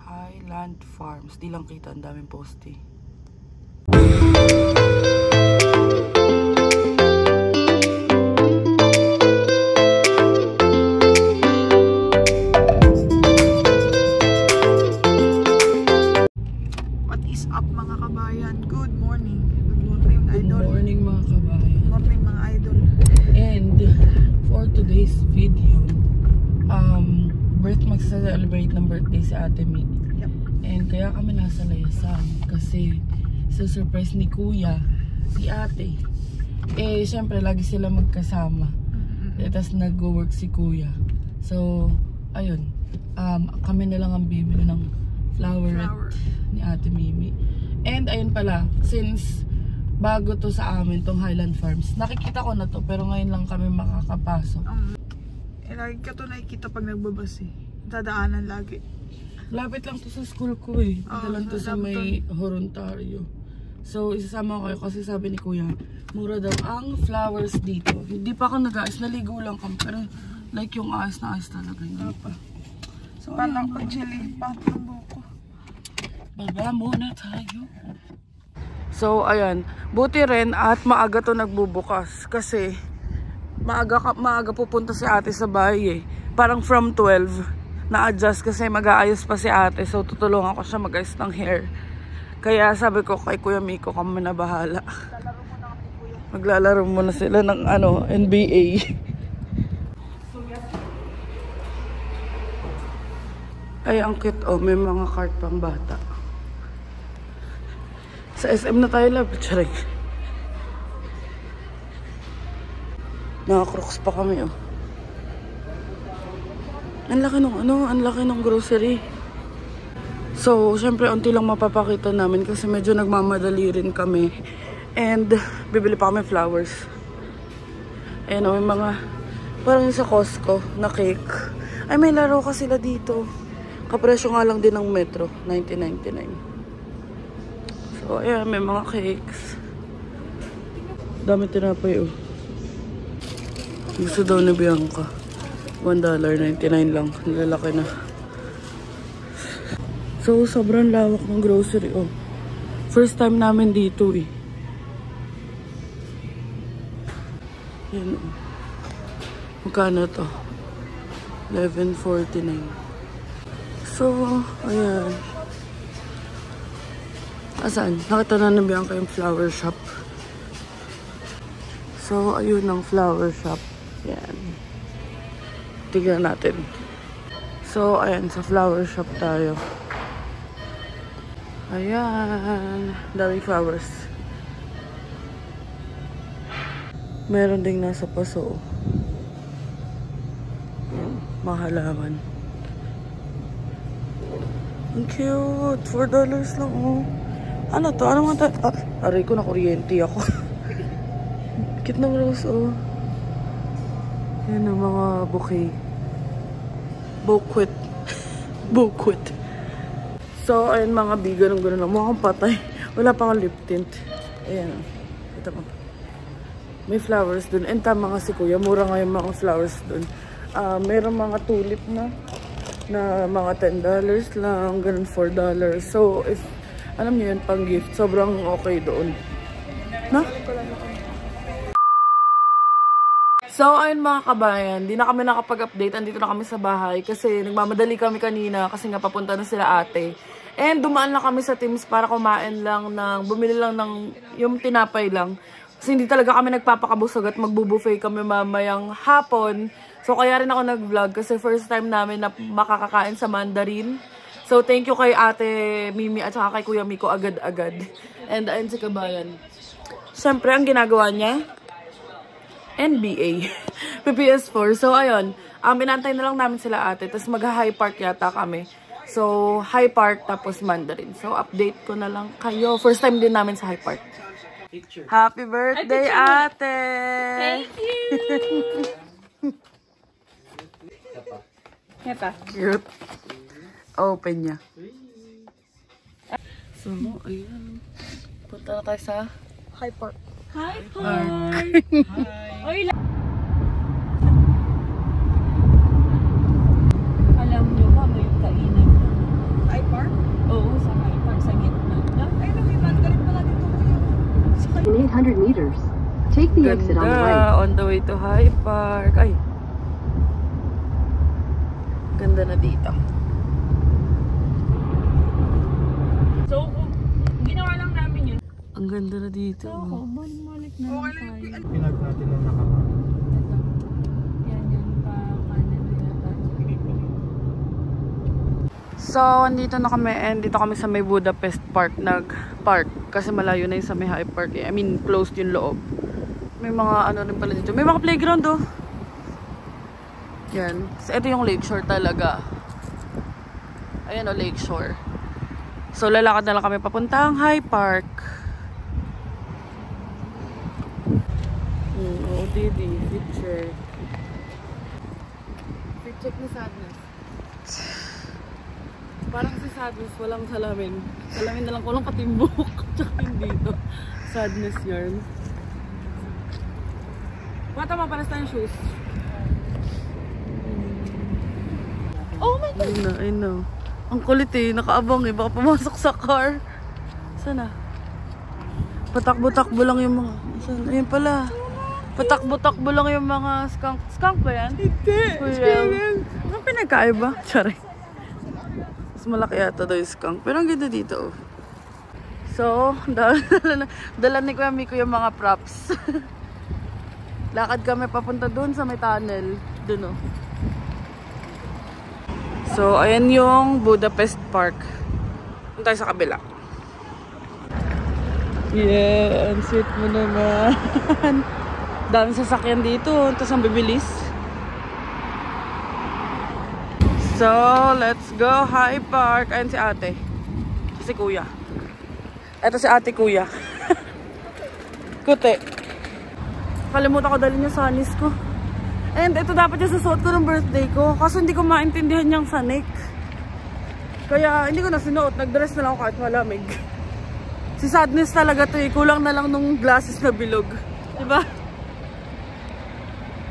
Highland Farms. Di lang kita, ang daming poste. What is up mga kabayan? Good morning. Good morning idol. Good morning mga kabayan. Good morning mga idol. And for today's video, magsa-celebrate ng birthday si Ate Mi. Yep. And kaya kami nasa Layasan kasi sa surprise ni Kuya, si Ate. Eh, syempre lagi sila magkasama. Tapos nag-work si Kuya. So, ayun. Kami na lang ang bibili ng flower ni Ate Mimi. And ayun pala, since bago to sa amin, tong Highland Farms, nakikita ko na to pero ngayon lang kami makakapasok. Lagi ka to nakikita pag nagbabas eh. Dadaanan lagi. Lapit lang to sa school ko eh. Ito lang to sa may Horontario. So, isasama ko kayo kasi sabi ni Kuya, mura daw ang flowers dito. Hindi pa ako nag-aayos, naligo lang kami. Pero like yung ayos na ayos talaga. Hindi pa. So, Parang pag-chili pa ng buko. Baba muna tayo. So, ayan. Buti rin at maaga to nagbubukas. Kasi, maaga pupunta si ate sa bahay eh. Parang from 12. Na-adjust kasi mag-aayos pa si ate. So, tutulungan ko siya mag-ayos ng hair. Kaya sabi ko kay Kuya Miko, kami na bahala. Maglalaro muna sila ng NBA. Ay, ang cute oh. May mga cart pang bata. Sa SM na tayo lapit. Charing. Naka-crocs pa kami oh. Ang laki ng grocery. So, syempre unti lang mapapakita namin kasi medyo nagmamadali rin kami. And bibili pa kami flowers. Ayan o, may mga parang sa Costco na cake. Ay, may laro ka sila dito. Kapresyo nga lang din ng Metro, 19.99. So, ayan, may mga cakes. Dami tinapay oh. Gusto daw ni Bianca. $1.99 lang. Lalaki na. So, sobrang lawak ng grocery. Oh. First time namin dito eh. Yan oh. Magkano to? $11.49. So, ayan. Asan? Nakita na ni Bianca yung flower shop. So, ayun ang flower shop. Yan. Tignan natin. So, ayan. Sa flower shop tayo. Ayan. Daming flowers. Meron ding nasa paso. Yan. Mga halaman. Ang cute. $4 lang oh. Ano to? Ano nga tayo? Aray ko na kuryente ako. Cute ng rose oh. Yan ang mga bouquet. Bouquet. So, ayun mga biga ng gano'n. Mukhang patay. Wala pang lip tint. Ayan. Ito mo. May flowers dun. And tama nga si Kuya. Mura nga yung mga flowers dun. Meron mga tulip na mga $10 lang. Ganun $4. So, if alam niyo yun, pang gift. Sobrang okay doon. Na? So, ayun mga kabayan, di na kami nakapag-update. Andito na kami sa bahay kasi nagmamadali kami kanina kasi nga papunta na sila ate. And dumaan lang kami sa Teams para kumain lang bumili lang ng yung tinapay lang. Kasi hindi talaga kami nagpapakabusog at magbubuffet kami mamayang hapon. So, kaya rin ako nag-vlog kasi first time namin na makakakain sa Mandarin. So, thank you kay Ate Mimi at saka kay Kuya Miko agad-agad. And ayun si kabayan. Siyempre, ang ginagawa niya, NBA. PPS4. So, ayun. Inantay na lang namin sila ate. Tapos mag-high park yata kami. So, high park tapos Mandarin. So, update ko na lang kayo. First time din namin sa high park. Picture. Happy birthday, ate! Thank you! Ito. Cute. Open niya. So, ayun. Punta na tayo sa High park. Hi, park. Hi. Alam nyo ba, may kainan na. High park? ganda. On the way to High Park. Ay. Ganda na dito. So, ginawa lang namin yun. Ang ganda na dito. Oo, balik na Okay lang lang tayo. yung Pinag natin nung nakapa. Yan pa kanan na yata. So, andito na kami and dito kami sa may Budapest Park nag-park. Kasi malayo na yung sa may High Park. I mean, closed yung loob. May mga ano rin pala dito. May mga playground oh. Yan. So, ito yung lakeshore talaga. Ayan o, lakeshore. So, lalakad na lang kami papuntang High Park. OOTD, fit check. Fit check ni Sadness. Parang si Sadness, walang salamin. Salamin na lang ko lang patimbok. Tsaka yung dito. Sadness yarn. Tama, pares tayong shoes. Oh my God! I know. Ang kulit eh. Nakaabang eh. Baka pumasok sa car. Sana? Patakbo-takbo lang yung mga... Sana? Ayun pala. Patakbo-takbo lang yung mga skunk. Skunk ba yan? Hindi. Squirrel. Anong pinagkaiba? Charay. Mas malaki yata daw yung skunk. Pero ang ganda dito oh. So, dala ni Kuya Miko yung mga props. Lakad kami papunta dun sa may tunnel. Dun oh. So, ayan yung Budapest Park. Punta tayo sa kabila. Yeah, ang sweet mo naman. Daming sasakyan dito. Tapos ang bibilis. So, let's go High Park. Ayan si ate. Si kuya. Ito si ate kuya. Kuti. Kalimutan ko dalhin yung sanis ko. And ito dapat yung susuot ko ng birthday ko. Kaso hindi ko maintindihan yung sanik. Kaya hindi ko na sinuot. Nag-dress na lang ako kahit malamig. Si Sadness talaga to eh. Kulang na lang nung glasses na bilog. Diba?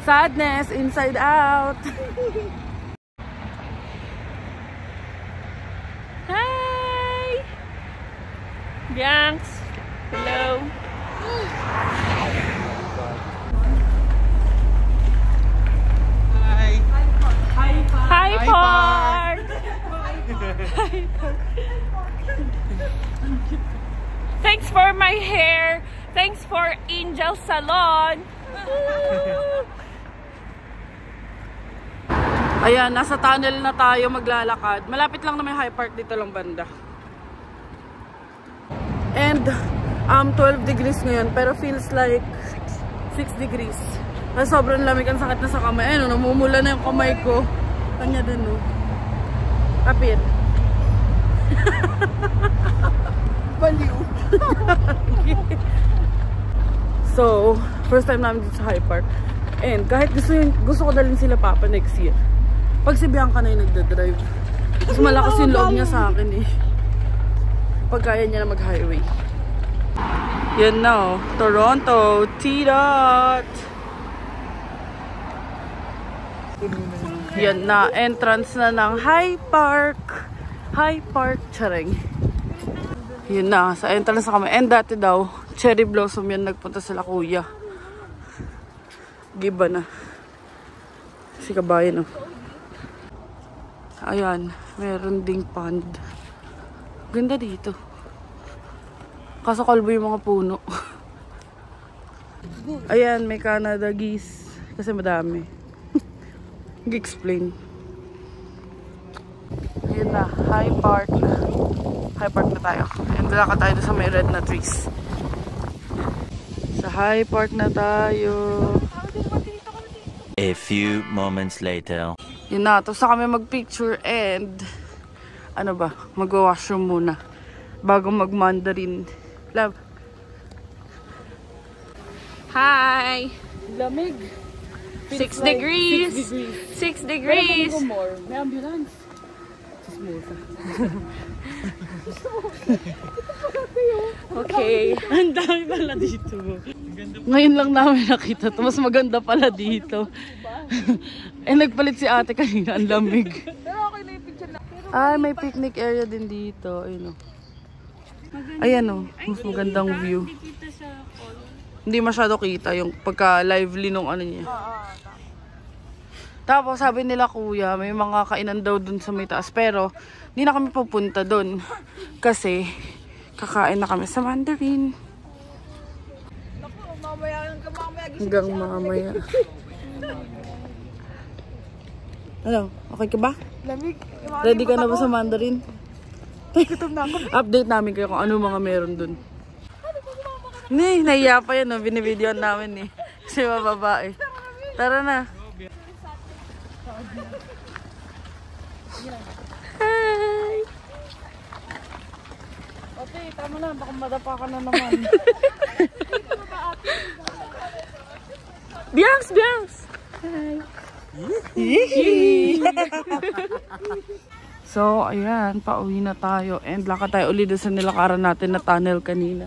Sadness, inside out. Hi! Bianx! Hello! Hi, Park! Thanks for my hair. Thanks for Angel Salon. Ayan, nasa tunnel na tayo maglalakad. Malapit lang na may High Park dito lang banda. And 12 degrees ngayon pero feels like 6 degrees. Ay, sobrang lamig, ang sakit na sa kamay. Ayun, namumula na yung kamay ko. Kanya din, no? Kapit. Baliw. So, first time namin dito sa High Park. And kahit gusto ko dalhin sila papa next year. Pag si Bianca na yung nagdadrive. Mas malakas yung loob niya sa akin eh. Pag kaya niya na mag-highway. Yan na, oh. Toronto, T-Dot. Yan na, entrance na ng High Park. High Park, charing. Yan na, sa entrance na kami. And dati daw, cherry blossom yan, nagpunta sila kuya. Giba na. Si kabayan, oh. Ayan, meron ding pond. Ganda dito. Kaso kalbo yung mga puno. Ayan, may Canada geese. Kasi madami. G-explain. Ayan na, High Park. High Park na tayo. And dala ka tayo sa may red na trees. Sa High Park na tayo. A few moments later. Yun na, tapos na kami mag-picture and ano ba, mag-washroom muna bago mag-mandarin. Love. Hi! Lamig. 6 degrees. 6 degrees. May ambulance. Okay. Ang dami pala dito. Ngayon lang namin nakita to. Mas maganda pala dito. Nagpalit si ate kanina. Ang lamig. Ay, may picnic area din dito. Ayun o. Ayan o. Mas magandang view. hindi masyado kita yung pagka-lively nung ano niya. Tapos sabi nila kuya, may mga kainan daw dun sa may taas. Pero, hindi na kami pupunta dun. Kasi, kakain na kami sa Mandarin. Hanggang mamaya. Ano? Okay ka ba? Lamig. Ready ka na ba sa Mandarin? Gutom na ako. Update namin kayo kung ano mga meron dun. Nahiya pa yan, no? Binibidyoan namin eh. Kasi mababae. Tara na. Hi! Ate, tama na. Baka madapa ka na naman. Biangs! Biangs! Hi! So, ayan. Pauwi na tayo. And lakad tayo ulit sa nilakaran natin na tunnel kanina.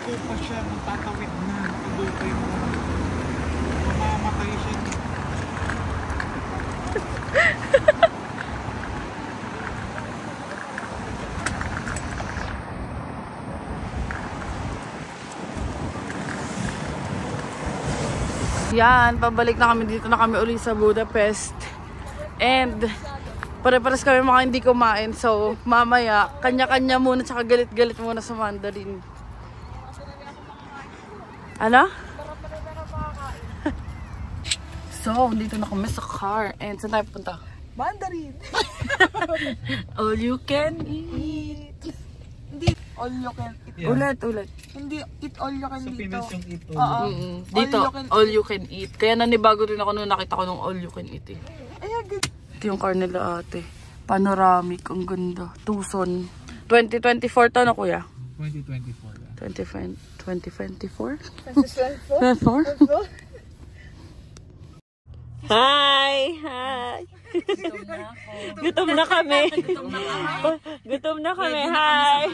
Pa siya, tatawid na, pag-okay mo, mamamatay siya. Yan, pabalik na kami dito na kami uli sa Budapest. And pare-pares kami mga hindi kumain. So mamaya, kanya-kanya muna tsaka galit-galit muna sa Mandarin. Ano? So, dito na kami sa car. And saan tayo punta? Mandarin. All you can eat. Hindi all you can eat. Yeah. Ulit. Hindi eat all you can Sa dito. Pinas yung ito. Oo. Dito, All you can all you can eat. Kaya nanibago rin ako nung nakita ko nung all you can eat eh. Ay, good. Ito yung car nila ate. Panoramic, ang ganda. Tucson. 2024 to na kuya? 2024. 2024? Hi! Hi! Gutom na kami. Gutom na kami. Hi!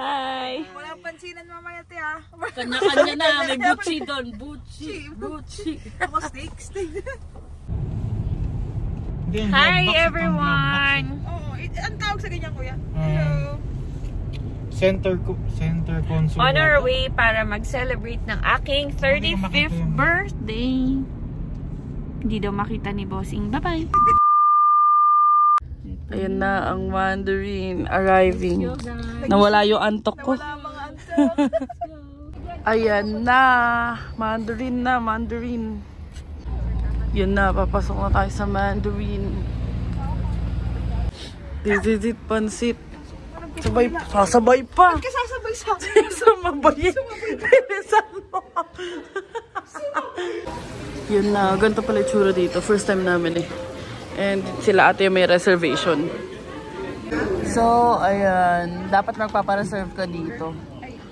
Hi! Walang pansinan mamaya, te, ha? Kanya-kanya na. May Gucci doon. Gucci. Ako steak. Hi everyone! Oo, ang tawag sa ganyan, kuya. Hello. Center console. On our way para mag-celebrate ng aking 35th birthday. Hindi daw makita ni Bossing. Bye-bye! Ayan na ang Mandarin arriving. Nawala yung antok ko. Ayan na. Mandarin. Yun na, papasok na tayo sa Mandarin. Dididit pansit. Sasabay pa. Ba't ka sasabay sa akin? Sumabay. Bilisan mo. Yun na, ganito pala itsura dito. First time namin eh. And sila ate may reservation. So, ayan. Dapat magpapareserve ka dito.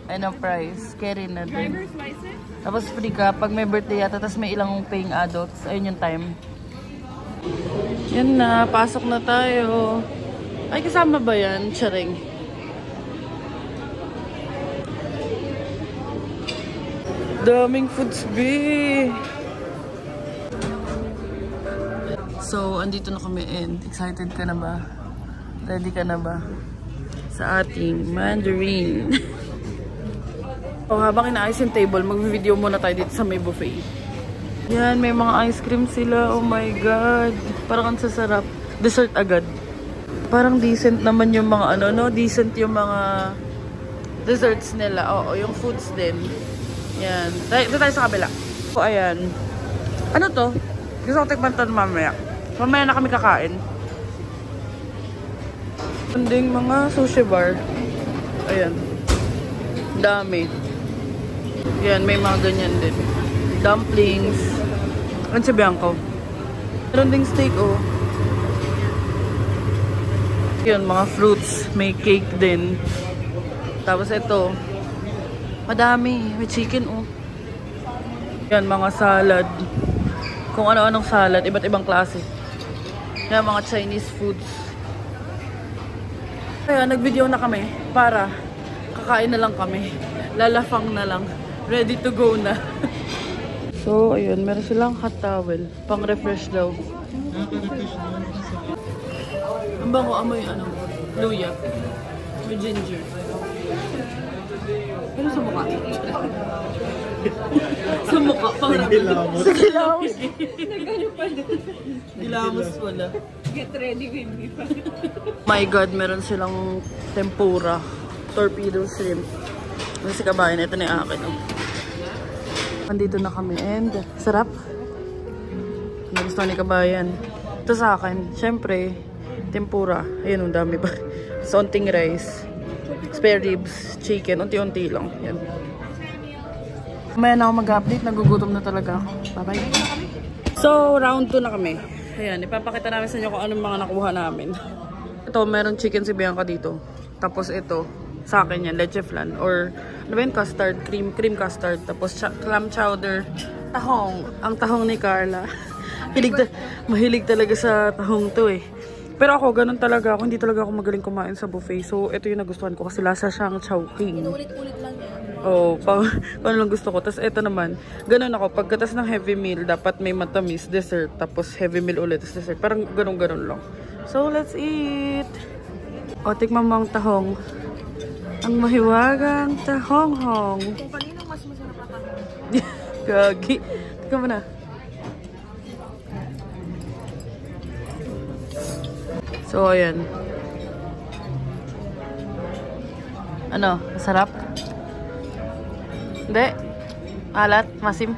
Ayun ang price. Carry na din. Tapos free ka. Pag may birthday yata, tapos may ilang paying adults. Ayun yung time. Yan na. Pasok na tayo. Ay, kasama ba yan? Charing. Daming foods, be. So, andito na kami and excited ka na ba? Ready ka na ba? Sa ating Mandarin. So, habang inaayos yung table, mag-video muna tayo dito sa may buffet. Yan, may mga ice cream sila. Oh my God. Parang ang sasarap. Dessert agad. Parang decent naman yung mga ano, no? Decent yung mga desserts nila. Oo, yung foods din. Yan. Ito tayo sa kabila. So, ayan. Ano to? Gusto ko tikman to mamaya. Mamaya na kami kakain. Anding mga sushi bar. Ayan. Dami. Yan, may mga ganyan din. Dumplings. Ano si Bianco? Meron ding steak, oh. Yan, mga fruits. May cake din. Tapos ito, Madami. May chicken, oh. Yan, mga salad. Kung ano-anong salad. Iba't ibang klase. Yan, mga Chinese foods. Kaya, nag-video na kami para kakain na lang kami. Lalafang na lang. Ready to go na. So, ayun. Meron silang hot towel. Pang-refresh daw. Ang bango, amoy ano, luya. May ginger. Pero sa mukha. Sa mukha, pang Gilamos. Sa gilamos. Gilamos wala. Get ready with me pa. My God, meron silang tempura. Torpedo shrimp. Ano si kabayan? Ito na yung akin. Oh. Andito na kami and sarap. Nagustuhan ni kabayan. Ito sa akin, syempre, tempura. Ayan, ang dami ba? Sonting rice. Spare ribs, chicken. Unti-unti lang. Yan. Mamaya na ako mag-update. Nagugutom na talaga ako. Bye-bye. So, round 2 na kami. Ayan, ipapakita namin sa inyo kung anong mga nakuha namin. Ito, meron chicken si Bianca dito. Tapos ito, sa akin yan, leche flan. Or, ano ba yun? Custard, cream custard. Tapos, clam chowder. Tahong. Ang tahong ni Carla. Mahilig talaga sa tahong to eh. Pero ako, ganun talaga ako. Hindi talaga ako magaling kumain sa buffet. So, ito yung nagustuhan ko kasi lasa siyang chowking. Ulit-ulit lang yan. Oo, kung ano lang gusto ko. Tapos, ito naman, ganun ako. Pagkatas ng heavy meal, dapat may matamis, dessert. Tapos, heavy meal ulit, tapos dessert. Parang ganun-ganun lang. So, let's eat! O, tikman mo ang tahong. Ang mahiwagang tahong-hong. Kung kanino mas masarap na tahong. Gagi. Tikman mo na. So, ayan. Ano? Masarap? Hindi? Alat? Masim?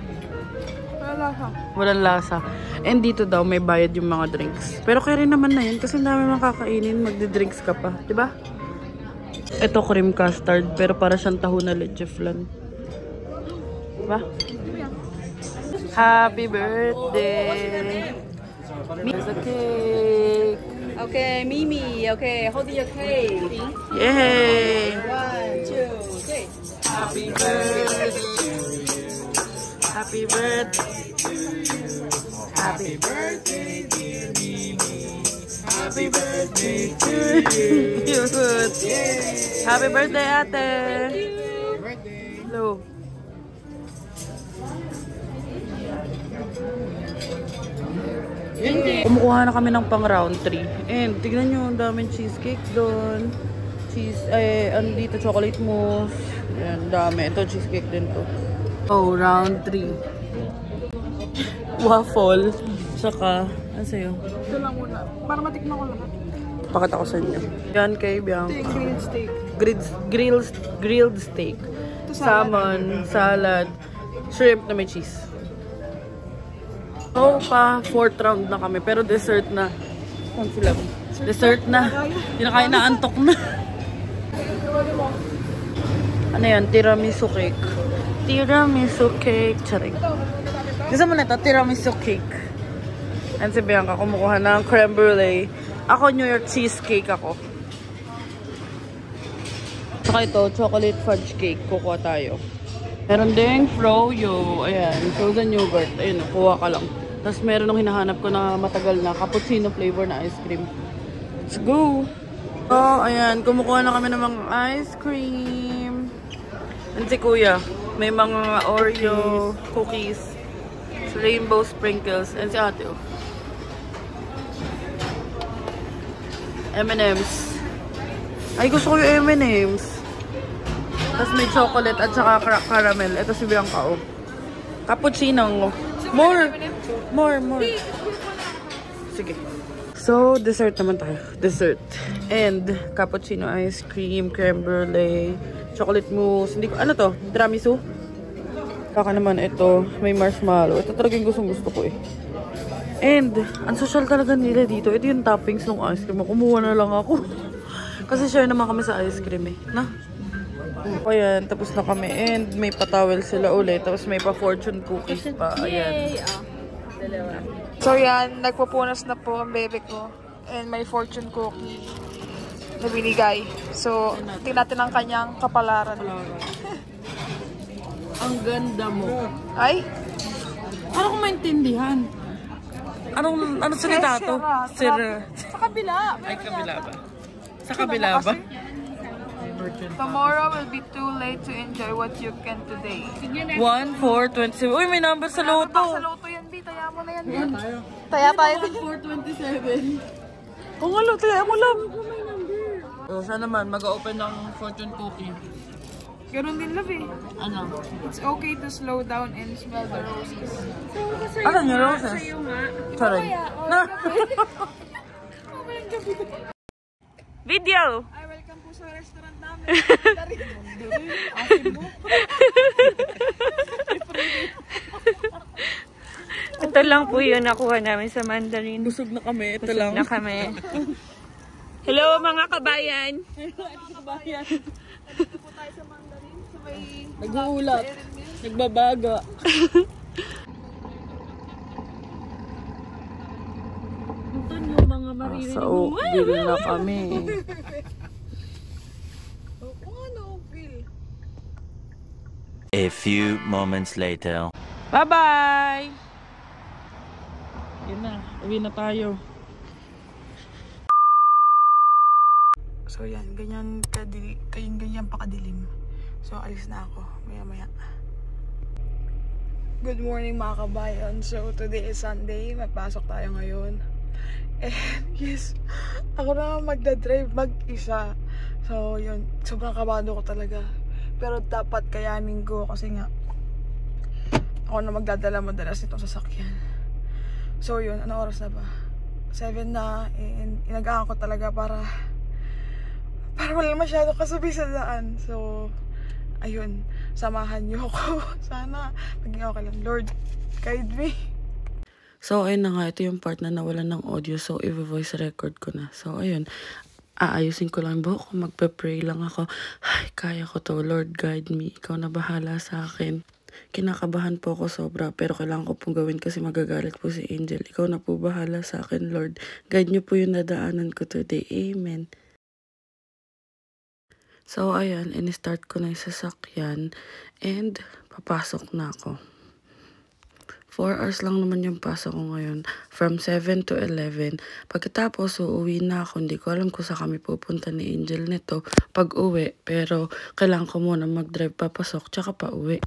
Wala lasa. Walang lasa. And dito daw may bayad yung mga drinks. Pero kaya rin naman na yun kasi ang dami makakainin. Magdi-drinks ka pa. Diba? Ito cream custard. Pero para siyang taho na leche flan. Diba? Happy birthday! There's a cake! Okay, Mimi. Okay, holding your cake. Yay! 1, 2, 3. Happy birthday! Happy birthday! Happy birthday, dear Mimi! Happy birthday to you! Happy birthday, ate! Hello! Kumukuha na kami ng pang round 3. And tignan nyo, ang daming cheesecake doon. Dito chocolate mousse. Ayan, dami. Ito cheesecake din to. Oh, round 3. Waffle. Saka, ano sa'yo? Ito lang muna. Para matikman ko lahat. Pakita ko sa inyo. Yan kay Bianca. Ito yung grilled steak. Grilled steak. Salmon, salad, shrimp na may cheese. So, pa 4th round na kami. Pero dessert na. Saan sila? Dessert na. Hindi na kaya naantok na. Ano yan? Tiramisu cake. Tiramisu cake. Charing. Gusto mo na ito? Tiramisu cake. And si Bianca kumukuha ng creme brulee. Ako, New York cheesecake ako. Saka ito, chocolate fudge cake. Kukuha tayo. Meron ding froyo. Ayan, frozen yogurt. Ayun, kuha ka lang. Tapos meron nung hinahanap ko na matagal na cappuccino flavor na ice cream. Let's go! So, ayan, kumukuha na kami ng mga ice cream. And si Kuya, may mga Oreo cookies, rainbow sprinkles, and si ate, oh. M&M's. Ay, gusto ko yung M&M's. Tapos may chocolate at saka caramel. Ito si Bianca, oh. Cappuccino. More. Sige. So, dessert naman tayo. Dessert. And cappuccino ice cream, creme brulee, chocolate mousse. Hindi ko, ano to? Tiramisu? Kaka naman ito, may marshmallow. Ito talaga yung gusto ko eh. And, ang social talaga nila dito. Ito yung toppings ng ice cream. Kumuha na lang ako. Kasi share naman kami sa ice cream eh. Na? O yan, tapos na kami. And may patawel sila ulit. Tapos may pa-fortune cookies pa. Ayan. So yan, nagpupunas na po ang bebe ko. And may fortune cookie na binigay. So, tingnan natin ang kanyang kapalaran. Ang ganda mo. Ay? Ano kung maintindihan? Ano salita to? Sir. Sa kabila. Ay, kabila ba? Sa kabila ba? Tomorrow will be too late to enjoy what you can today. 1, 4, 27. Uy, may number sa Sa loto. loto yan, B. Taya mo na yan, B. Taya tayo. 4, 27. Kung ano, taya mo lang. O, siya naman, mag-open ng fortune cookie. Ganun din, love eh. Ano? It's okay to slow down and smell the roses. Ano yung roses? Sorry. Video! Ay, welcome po sa restaurant namin. Ito lang po yun nakuha namin sa Mandarin. Busog na kami. Ito Busog lang. na kami. Hello mga kabayan! Dito po tayo sa Mandarin. Sa may... Nag-uulat. Nagbabaga. Ito nyo mga maririnig mo. Bili na kami. Kung ano, Phil. A few moments later. Bye-bye! Yun na. Uwi na tayo. So yan, ganyan pa kadilim. So alis na ako, maya maya. Good morning mga kabayan. So today is Sunday, magpasok tayo ngayon. And yes, ako na magdadrive mag-isa. So yun, sobrang kabado ko talaga. Pero dapat kayanin ko kasi nga ako na magdadala madalas nitong sasakyan. So yun, ano oras na ba? 7 na, and inagaan ko talaga para wala masyado kasabi sa daan. So, ayun, samahan niyo ako. Sana, maging okay lang. Lord, guide me. So, ayun na nga. Ito yung part na nawalan ng audio. So, i-voice record ko na. So, ayun. Aayusin ko lang buhok ko. Magpe-pray lang ako. Ay, kaya ko to. Lord, guide me. Ikaw na bahala sa akin. Kinakabahan po ako sobra. Pero kailangan ko pong gawin kasi magagalit po si Angel. Ikaw na po bahala sa akin, Lord. Guide niyo po yung nadaanan ko today. Amen. So, ayan, in-start ko na yung sasakyan and papasok na ako. 4 hours lang naman yung pasok ko ngayon, from 7 to 11. Pagkatapos, uuwi na ako. Hindi ko alam kung saan kami pupunta ni Angel nito pag uwi, pero kailangan ko muna mag-drive papasok, tsaka pa uwi.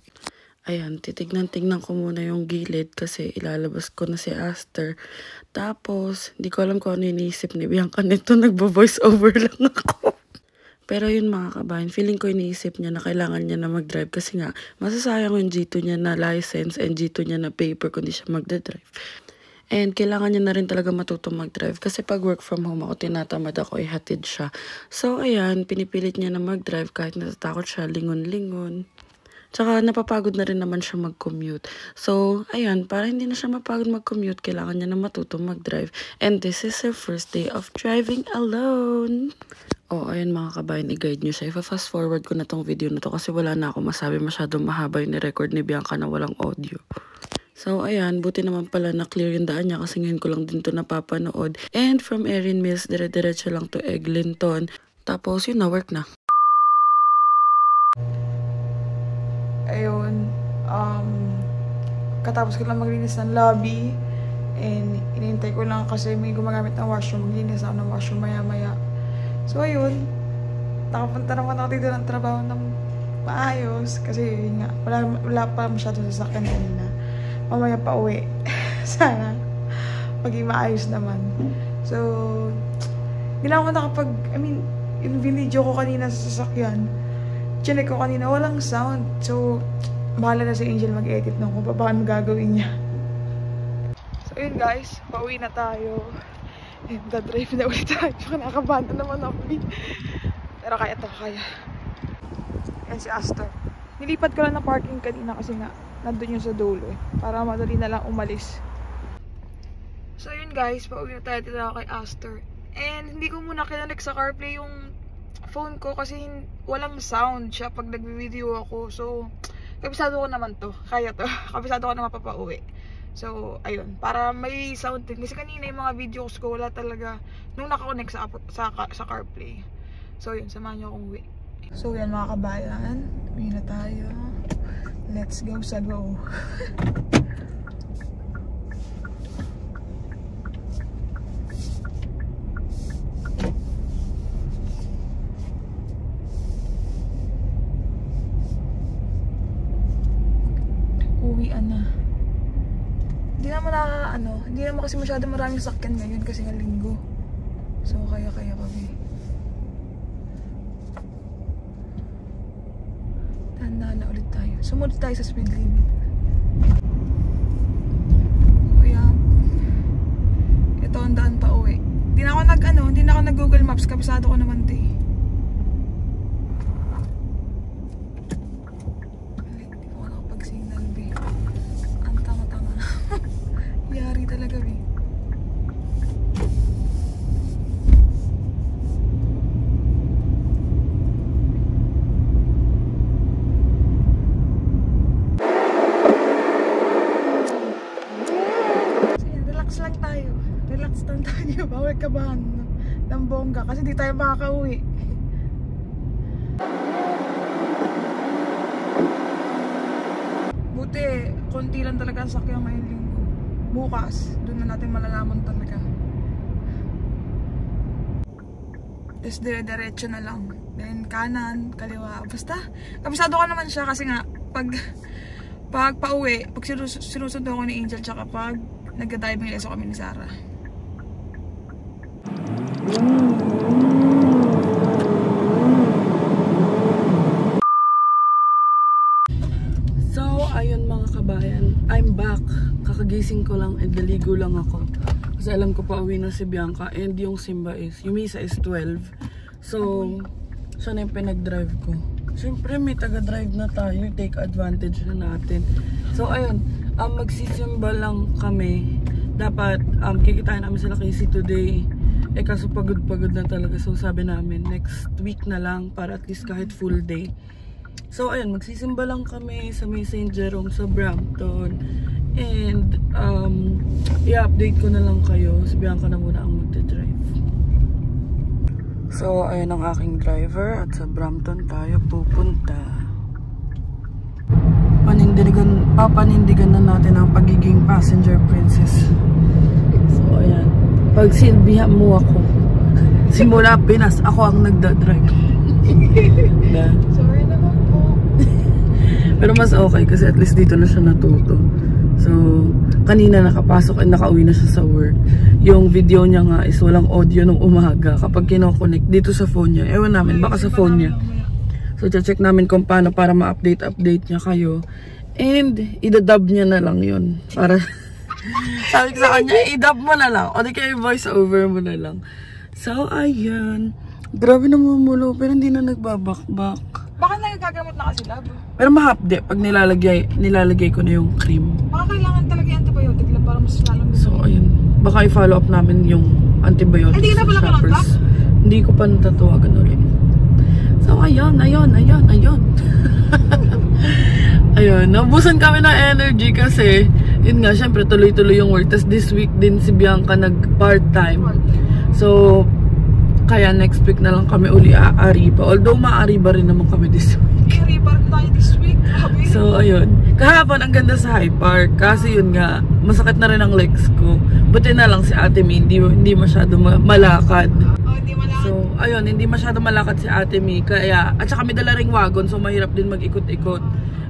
Ayan, titignan-tignan ko muna yung gilid kasi ilalabas ko na si Aster. Tapos, hindi ko alam kung ano iniisip ni Bianca nito, nagbo-voice over lang ako. Pero yun mga kabayan, feeling ko iniisip niya na kailangan niya na mag-drive kasi nga masasayang yung G2 niya na license and G2 niya na paper kung di siya magdadrive. And kailangan niya na rin talaga matutong mag-drive kasi pag work from home ako, tinatamad ako, ihatid siya. So ayan, pinipilit niya na mag-drive kahit natatakot siya, lingon-lingon. Tsaka napapagod na rin naman siya mag-commute. So ayan, para hindi na siya mapagod mag-commute, kailangan niya na matutong mag-drive. And this is her first day of driving alone. Oh, ayun mga kabayan, i-guide nyo siya. Ipa-fast forward ko na tong video na to kasi wala na ako masabi, masyadong mahaba yung ni-record ni Bianca na walang audio. So, ayan, buti naman pala na clear yung daan niya kasi ngayon ko lang din to napapanood. And from Erin Mills, dire-diretso lang to Eglinton. Tapos, yun na, work na. Ayun, katapos ko lang maglinis ng lobby. And inintay ko lang kasi may gumagamit ng washroom. Maglinis ako ng washroom maya-maya. So, ayun, nakapunta naman ako dito ng trabaho ng maayos kasi yun nga, wala pa masyado sasakyan kanina. Mamaya pa uwi. Sana maging maayos naman. So, hindi lang ako yung video ko kanina sa sasakyan, chinek ko kanina, walang sound. So, bahala na si Angel mag-edit nung kung paano gagawin niya. So, yun guys, pauwi na tayo. And drive na ulit tayo. Nakakabanta naman ako. Pero kaya to, kaya. Yan si Aster. Nilipat ko lang na parking kanina kasi nga nandun yung sa dulo eh. Para madali na lang umalis. So yun guys, pauwi na tayo dito kay Aster. And hindi ko muna kinalik sa CarPlay yung phone ko kasi walang sound siya pag nag-video ako. So, kabisado ko naman to. Kaya to. Kabisado ko na mapapauwi. So, ayun. Para may sound din. Kasi kanina yung mga videos ko, wala talaga nung nakakonect sa CarPlay. So, yun. Samahan nyo akong uwi. So, yan mga kabayan. Uwi na tayo. Let's go sa go. Uwian na. Hindi naman kasi masyado maraming sakyan ngayon kasi nga linggo. So kaya kami. Tandaan na ulit tayo. Sumunod tayo sa speed limit. Kaya ito ang daan pa uwi. Hindi na ako nag Google Maps, kabisado ko naman 'to. Hindi ko nakapag-signal, be. Ang tanga-tanga. Yari talaga, be. Relax lang tayo. Bawal kabahan ng bongga kasi di tayo makakauwi. Buti, konti lang talaga ang sakyan ngayong linggo. Bukas, doon na natin malalaman talaga. Tapos dire-diretso na lang. Then kanan, kaliwa. Basta, kabisado ka naman siya kasi nga, pag pauwi, pag sinusundo ko ni Angel, tsaka pag nagda-driving lesson kami ni Sarah. So, ayun mga kabayan, I'm back. Kakagising ko lang and naligo lang ako. Kasi alam ko pa uwi na si Bianca and yung Misa is 12. So, siya na yung pinag-drive ko. Siyempre may taga-drive na tayo, take advantage na natin. So, ayun, magsisimba lang kami. Dapat, kikitain namin sila Casey today. Kaso pagod-pagod na talaga. So, sabi namin, next week na lang para at least kahit full day. So, ayun, magsisimba lang kami sa may St. Jerome sa Brampton. And, i-update ko na lang kayo. Si Bianca na muna ang magte-drive. So, ayun ang aking driver. At sa Brampton tayo pupunta. Papanindigan na natin ang pagiging passenger princess. So, ayan. Pagsilbihan mo ako. Simula Pinas, ako ang nagda-drive. Sorry naman po. Pero mas okay kasi at least dito na siya natuto. So, kanina nakapasok at nakauwi na siya sa work. Yung video niya nga is walang audio nung umaga. Kapag kinoconnect dito sa phone niya. Ewan namin, baka sa phone niya. So, check namin kung paano para ma-update niya kayo. And, idadub niya na lang yun. Para, sabi ko sa kanya, idub mo na lang. O di kayo voice over mo na lang. So, ayan. Grabe na mumulo, pero hindi na nagbabakbak. Baka nagagamot na kasi lab. Pero mahapde pag nilalagay ko na yung cream. Baka kailangan talaga yung antibiotic lang para mas lalong. So, ayun. Baka i-follow up namin yung antibiotics. Hindi ka na pala shoppers. Hindi ko pa natatawagan ulit. So, ayun. Ayun, naubusan kami ng energy kasi, yun nga, syempre tuloy-tuloy yung work. Tapos this week din si Bianca nag-part-time. So, kaya next week na lang kami uli aariba. Although maariba rin naman kami this week. Aariba tayo this week. So, ayun. Kahapon, ang ganda sa High Park. Kasi yun nga, masakit na rin ang legs ko. Buti na lang si Ate Mi, hindi masyado malakad. Hindi malakad. So, ayun, hindi masyado malakad si Ate Mi. Kaya, at saka may dala ring wagon, so mahirap din mag-ikot-ikot.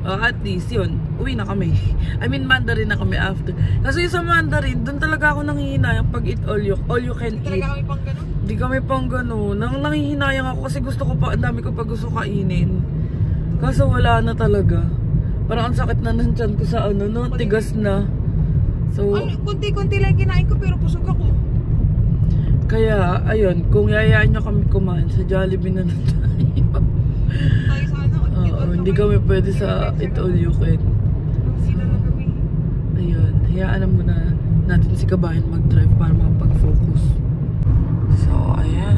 At least, yun, uwi na kami. I mean, Mandarin na kami after. Kasi sa Mandarin, doon talaga ako nanghihinayang pag eat all you can eat. Talaga kami pang ganun? Hindi kami pang ganun. Nanghihinayang ako kasi gusto ko pa, ang dami ko pa gusto kainin. Kaso wala na talaga. Parang ang sakit na ng tiyan ko sa ano, no? Tigas na. So, kunti-kunti lang kinain ko pero pusog ako. Kaya, ayun, kung yayaan nyo kami kumain, sa Jollibee na lang tayo. Tayo sa ano? Hindi kami pwede sa eat all you can. Ayun, hayaan muna natin si Kabayan mag-drive para makapag-focus. So, ayan.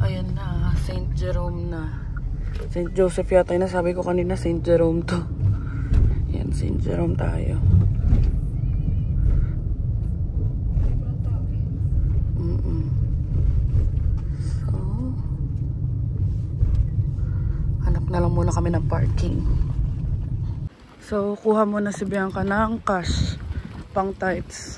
Ayan na, St. Jerome na. St. Joseph yata yung nasabi ko kanina, St. Jerome to. Ayan, St. Jerome tayo. na lang muna kami ng parking. So, kuha muna si Bianca ng cash pang tights.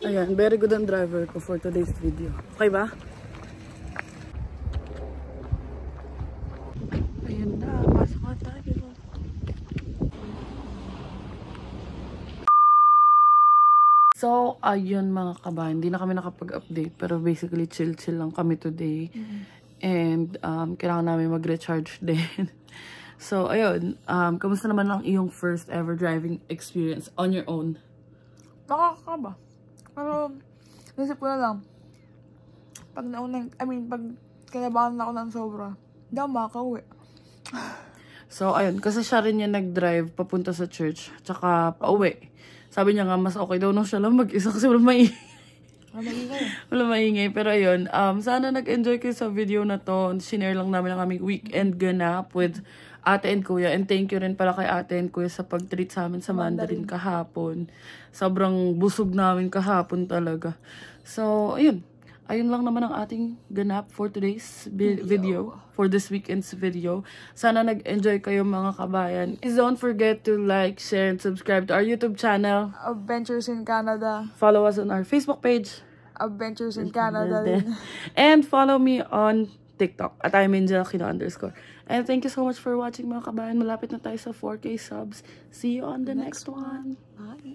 Ayan, very good ang driver ko for today's video. Okay ba? Ayun na, pasok na tayo. So, ayun mga kabayan, hindi na kami nakapag-update pero basically chill-chill lang kami today. And kailangan namin mag-recharge din. So, ayun, kamusta naman ang iyong first ever driving experience on your own? Nakakaba. Pero, naisip ko na lang, pag pag kinabahan na ako ng sobra, hindi ako makakauwi. So, ayun, kasi siya rin yung nag-drive papunta sa church, tsaka pauwi. Sabi niya nga, mas okay daw nung siya lang mag-isa kasi wala maingay. Wala maingay. Pero ayun, sana nag-enjoy kayo sa video na to. Sinare lang namin ang aming weekend ganap with ate and kuya. And thank you rin pala kay ate and kuya sa pag-treat sa amin sa Mandarin kahapon. Sobrang busog namin kahapon talaga. So, ayun. Ayun lang naman ang ating ganap for today's video. For this weekend's video. Sana nag-enjoy kayo mga kabayan. Please don't forget to like, share, and subscribe to our YouTube channel. Adventures in Canada. Follow us on our Facebook page. Adventures in Canada din. And follow me on TikTok at iMinja_. And thank you so much for watching mga kabayan. Malapit na tayo sa 4K subs. See you on the next one. Bye.